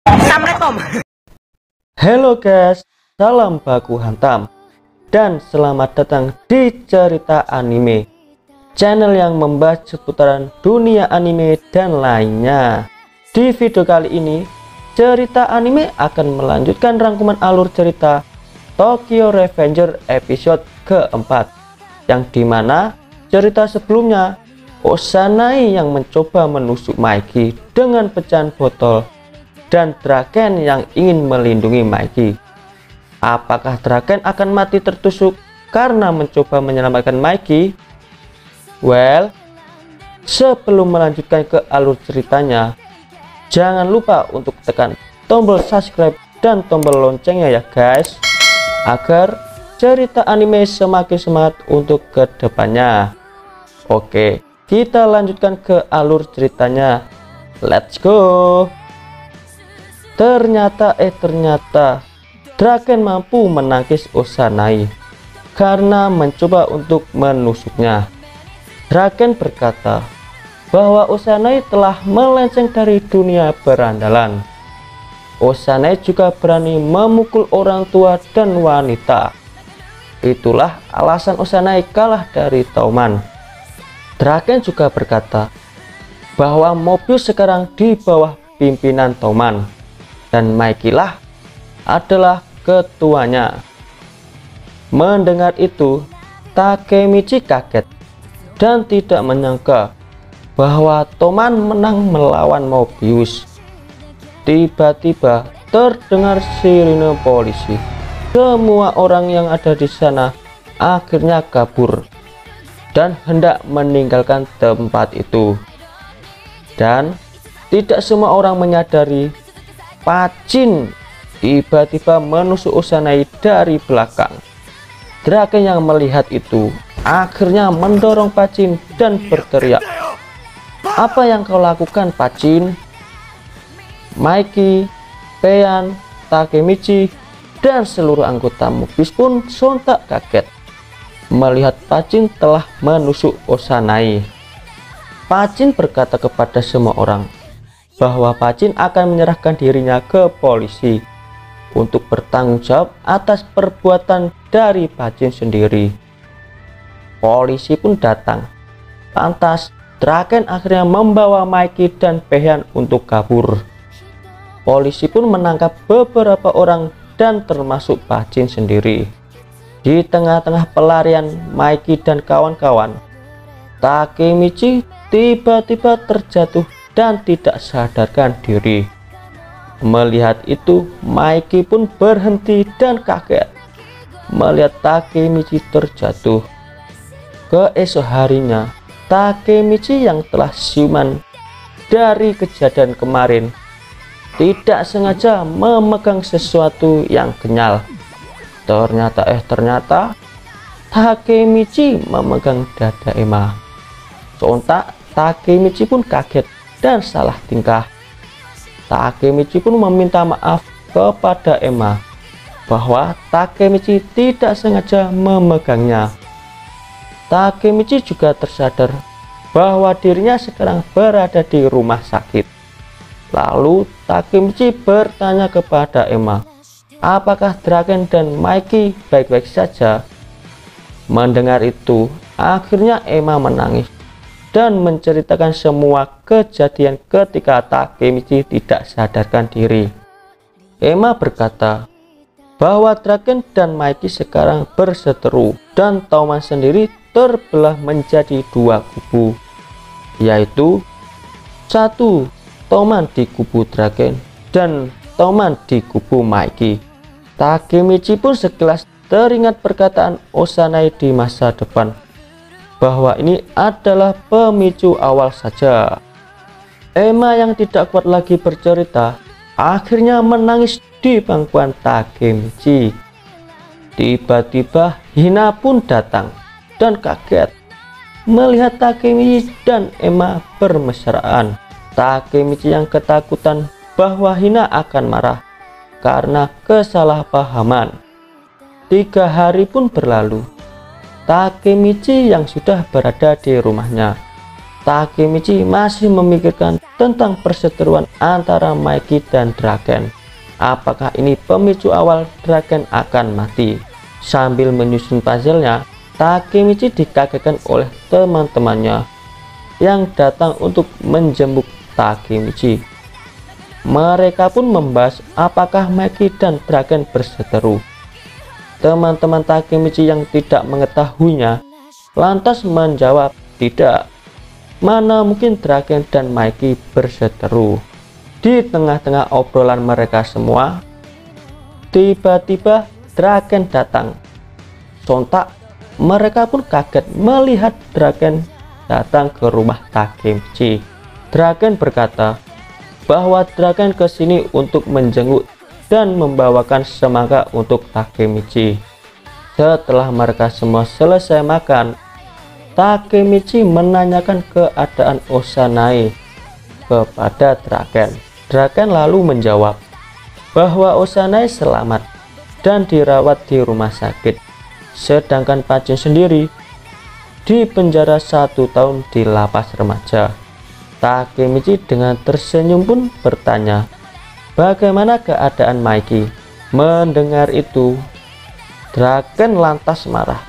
Assalamualaikum. Halo guys, salam baku hantam dan selamat datang di Cerita Anime, channel yang membahas seputaran dunia anime dan lainnya. Di video kali ini, Cerita Anime akan melanjutkan rangkuman alur cerita Tokyo Revenger episode keempat, yang dimana cerita sebelumnya Osanai yang mencoba menusuk Maiki dengan pecahan botol dan Draken yang ingin melindungi Maiki. Apakah Draken akan mati tertusuk karena mencoba menyelamatkan Maiki? Well, sebelum melanjutkan ke alur ceritanya, jangan lupa untuk tekan tombol subscribe dan tombol loncengnya ya guys, agar cerita anime semakin semangat untuk kedepannya. Oke, kita lanjutkan ke alur ceritanya. Let's go. Ternyata Draken mampu menangkis Osanai karena mencoba untuk menusuknya. Draken berkata bahwa Osanai telah melenceng dari dunia berandalan. Osanai juga berani memukul orang tua dan wanita. Itulah alasan Osanai kalah dari Tauman. Draken juga berkata bahwa Mobius sekarang di bawah pimpinan Tauman dan Maiki lah adalah ketuanya. Mendengar itu, Takemichi kaget dan tidak menyangka bahwa Tauman menang melawan Mobius. Tiba-tiba terdengar sirine polisi. Semua orang yang ada di sana akhirnya kabur dan hendak meninggalkan tempat itu. Dan tidak semua orang menyadari Pacin tiba-tiba menusuk Osanai dari belakang. Draken yang melihat itu akhirnya mendorong Pacin dan berteriak, "Apa yang kau lakukan, Pacin?" Maiki, Peian, Takemichi, dan seluruh anggota Mobius pun sontak kaget melihat Pacin telah menusuk Osanai. Pacin berkata kepada semua orang bahwa Pacin akan menyerahkan dirinya ke polisi untuk bertanggung jawab atas perbuatan dari Pacin sendiri. Polisi pun datang. Lantas Draken akhirnya membawa Maiki dan Peian untuk kabur. Polisi pun menangkap beberapa orang dan termasuk Pacin sendiri. Di tengah-tengah pelarian Maiki dan kawan-kawan, Takemichi tiba-tiba terjatuh dan tidak sadarkan diri. Melihat itu, Maiki pun berhenti dan kaget melihat Takemichi terjatuh. Keesok harinya, Takemichi yang telah siuman dari kejadian kemarin tidak sengaja memegang sesuatu yang kenyal. Ternyata Takemichi memegang dada Emma. Sontak Takemichi pun kaget dan salah tingkah. Takemichi pun meminta maaf kepada Emma bahwa Takemichi tidak sengaja memegangnya. Takemichi juga tersadar bahwa dirinya sekarang berada di rumah sakit. Lalu Takemichi bertanya kepada Emma, apakah Draken dan Maiki baik-baik saja? Mendengar itu, akhirnya Emma menangis dan menceritakan semua kejadian ketika Takemichi tidak sadarkan diri. Emma berkata bahwa Draken dan Maiki sekarang berseteru dan Tauman sendiri terbelah menjadi dua kubu, yaitu satu Tauman di kubu Draken dan Tauman di kubu Maiki. Takemichi pun sekelas teringat perkataan Osanai di masa depan bahwa ini adalah pemicu awal saja. Emma yang tidak kuat lagi bercerita akhirnya menangis di pangkuan Takemichi. Tiba-tiba Hina pun datang dan kaget melihat Takemichi dan Emma bermesraan. Takemichi yang ketakutan bahwa Hina akan marah karena kesalahpahaman. 3 hari pun berlalu. Takemichi yang sudah berada di rumahnya Takemichi masih memikirkan tentang perseteruan antara Mikey dan Draken. Apakah ini pemicu awal Draken akan mati? Sambil menyusun puzzle-nya, Takemichi dikagetkan oleh teman-temannya yang datang untuk menjemput Takemichi. Mereka pun membahas apakah Mikey dan Draken berseteru. Teman-teman Takemichi yang tidak mengetahuinya lantas menjawab tidak. Mana mungkin Draken dan Mikey berseteru. Di tengah-tengah obrolan mereka semua, tiba-tiba Draken datang. Sontak mereka pun kaget melihat Draken datang ke rumah Takemichi. Draken berkata bahwa Draken ke sini untuk menjenguk dan membawakan semangka untuk Takemichi. Setelah mereka semua selesai makan, Takemichi menanyakan keadaan Osanai kepada Draken. Draken lalu menjawab bahwa Osanai selamat dan dirawat di rumah sakit, sedangkan Pachin sendiri dipenjara 1 tahun di lapas remaja. Takemichi dengan tersenyum pun bertanya, bagaimana keadaan Mikey? Mendengar itu, Draken lantas marah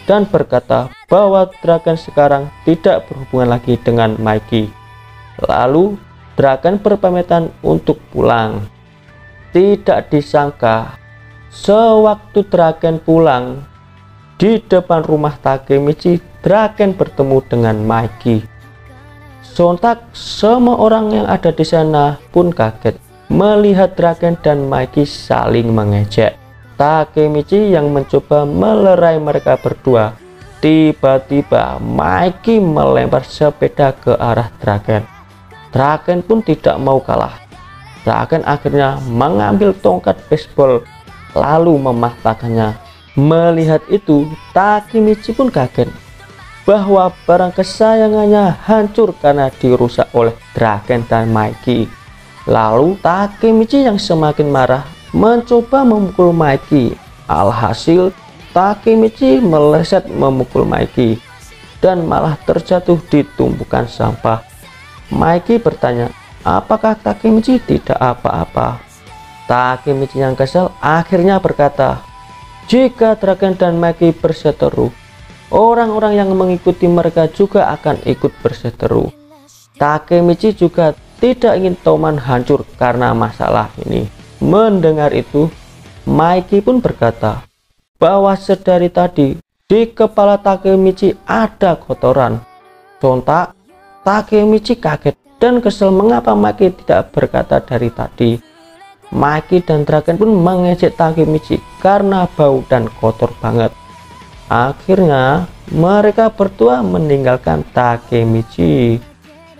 dan berkata bahwa Draken sekarang tidak berhubungan lagi dengan Mikey. Lalu Draken berpamitan untuk pulang. Tidak disangka, sewaktu Draken pulang, di depan rumah Takemichi, Draken bertemu dengan Mikey. Sontak semua orang yang ada di sana pun kaget melihat Draken dan Mikey saling mengejek. Takemichi yang mencoba melerai mereka berdua, tiba-tiba Mikey melempar sepeda ke arah Draken. Draken pun tidak mau kalah. Draken akhirnya mengambil tongkat baseball lalu mematahkannya. Melihat itu, Takemichi pun kaget bahwa barang kesayangannya hancur karena dirusak oleh Draken dan Mikey. Lalu Takemichi yang semakin marah mencoba memukul Mikey. Alhasil Takemichi meleset memukul Mikey dan malah terjatuh di tumpukan sampah. Mikey bertanya, apakah Takemichi tidak apa-apa? Takemichi yang kesal akhirnya berkata, jika Draken dan Mikey berseteru, orang-orang yang mengikuti mereka juga akan ikut berseteru. Takemichi juga tidak ingin Toman hancur karena masalah ini. Mendengar itu, Mikey pun berkata bahwa sedari tadi di kepala Takemichi ada kotoran. Sontak Takemichi kaget dan kesal mengapa Mikey tidak berkata dari tadi. Mikey dan Draken pun mengejek Takemichi karena bau dan kotor banget. Akhirnya mereka berdua meninggalkan Takemichi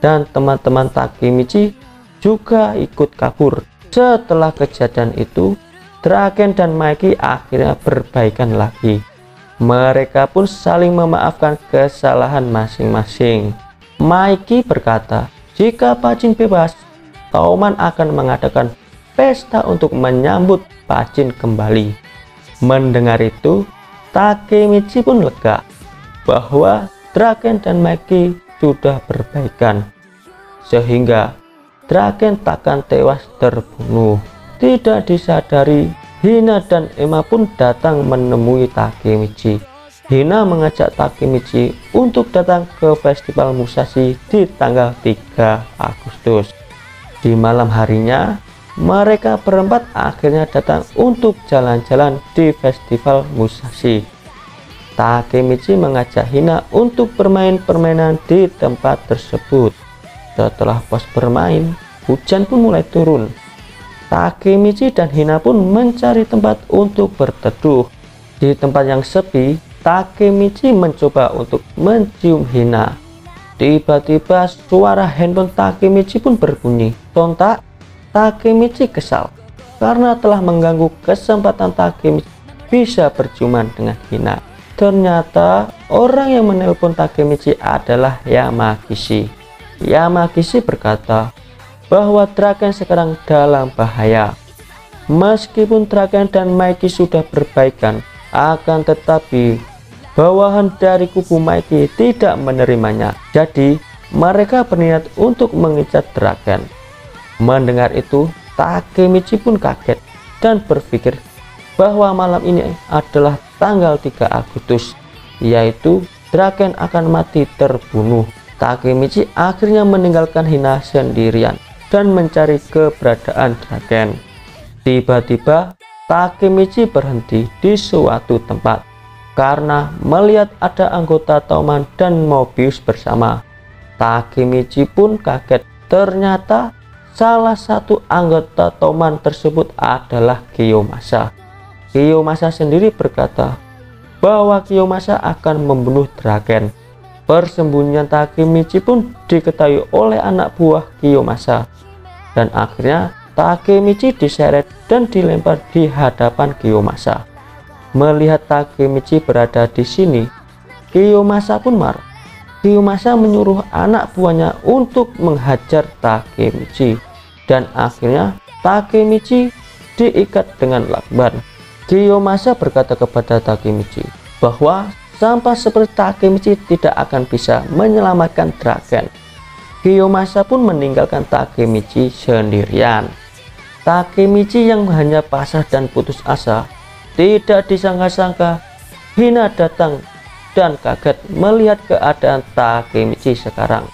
dan teman-teman Takemichi juga ikut kabur. Setelah kejadian itu, Draken dan Mikey akhirnya berbaikan lagi. Mereka pun saling memaafkan kesalahan masing-masing. Mikey berkata, jika Pachin bebas, Toman akan mengadakan pesta untuk menyambut Pachin kembali. Mendengar itu, Takemichi pun lega bahwa Draken dan Mikey sudah berbaikan, sehingga Draken takkan tewas terbunuh. Tidak disadari, Hina dan Emma pun datang menemui Takemichi. Hina mengajak Takemichi untuk datang ke festival Musashi di tanggal 3 Agustus. Di malam harinya, mereka berempat akhirnya datang untuk jalan-jalan di festival Musashi. Takemichi mengajak Hina untuk bermain permainan di tempat tersebut. Setelah puas bermain, hujan pun mulai turun. Takemichi dan Hina pun mencari tempat untuk berteduh. Di tempat yang sepi, Takemichi mencoba untuk mencium Hina. Tiba-tiba suara handphone Takemichi pun berbunyi. Sontak Takemichi kesal karena telah mengganggu kesempatan Takemichi bisa berciuman dengan Hina. Ternyata orang yang menelpon Takemichi adalah Yamagishi. Yamagishi berkata bahwa Draken sekarang dalam bahaya. Meskipun Draken dan Mikey sudah berbaikan, akan tetapi bawahan dari kubu Mikey tidak menerimanya. Jadi mereka berniat untuk mengincar Draken. Mendengar itu, Takemichi pun kaget dan berpikir bahwa malam ini adalah tanggal 3 Agustus, yaitu Draken akan mati terbunuh. Takemichi akhirnya meninggalkan Hina sendirian dan mencari keberadaan Draken. Tiba-tiba Takemichi berhenti di suatu tempat karena melihat ada anggota Toman dan Mobius bersama. Takemichi pun kaget, ternyata salah satu anggota Toman tersebut adalah Kiyomasa. Kiyomasa sendiri berkata bahwa Kiyomasa akan membunuh Draken. Persembunyian Takemichi pun diketahui oleh anak buah Kiyomasa, dan akhirnya Takemichi diseret dan dilempar di hadapan Kiyomasa. Melihat Takemichi berada di sini, Kiyomasa pun marah. Kiyomasa menyuruh anak buahnya untuk menghajar Takemichi, dan akhirnya Takemichi diikat dengan lakban. Kiyomasa berkata kepada Takemichi bahwa sampah seperti Takemichi tidak akan bisa menyelamatkan Draken. Kiyomasa pun meninggalkan Takemichi sendirian. Takemichi yang hanya pasrah dan putus asa, tidak disangka-sangka Hina datang dan kaget melihat keadaan Takemichi sekarang.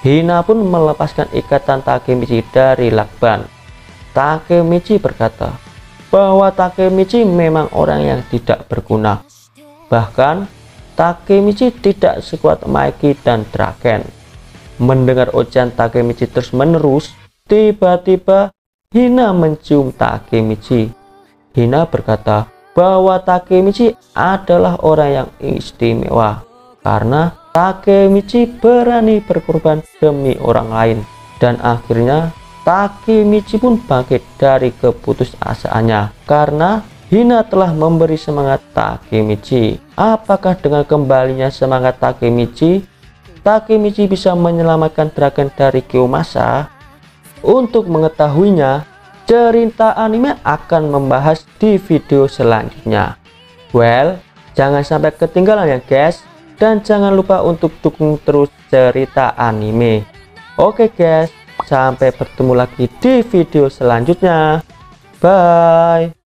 Hina pun melepaskan ikatan Takemichi dari lakban. Takemichi berkata bahwa Takemichi memang orang yang tidak berguna. Bahkan Takemichi tidak sekuat Maiki dan Draken. Mendengar ucapan Takemichi terus menerus, tiba-tiba Hina mencium Takemichi. Hina berkata bahwa Takemichi adalah orang yang istimewa karena Takemichi berani berkorban demi orang lain. Dan akhirnya Takemichi pun bangkit dari keputusasaannya karena Hina telah memberi semangat Takemichi. Apakah dengan kembalinya semangat Takemichi, Takemichi bisa menyelamatkan Draken dari Kiyomasa? Untuk mengetahuinya, cerita anime akan membahas di video selanjutnya. Well, jangan sampai ketinggalan ya guys, dan jangan lupa untuk dukung terus cerita anime. Oke guys, sampai bertemu lagi di video selanjutnya. Bye.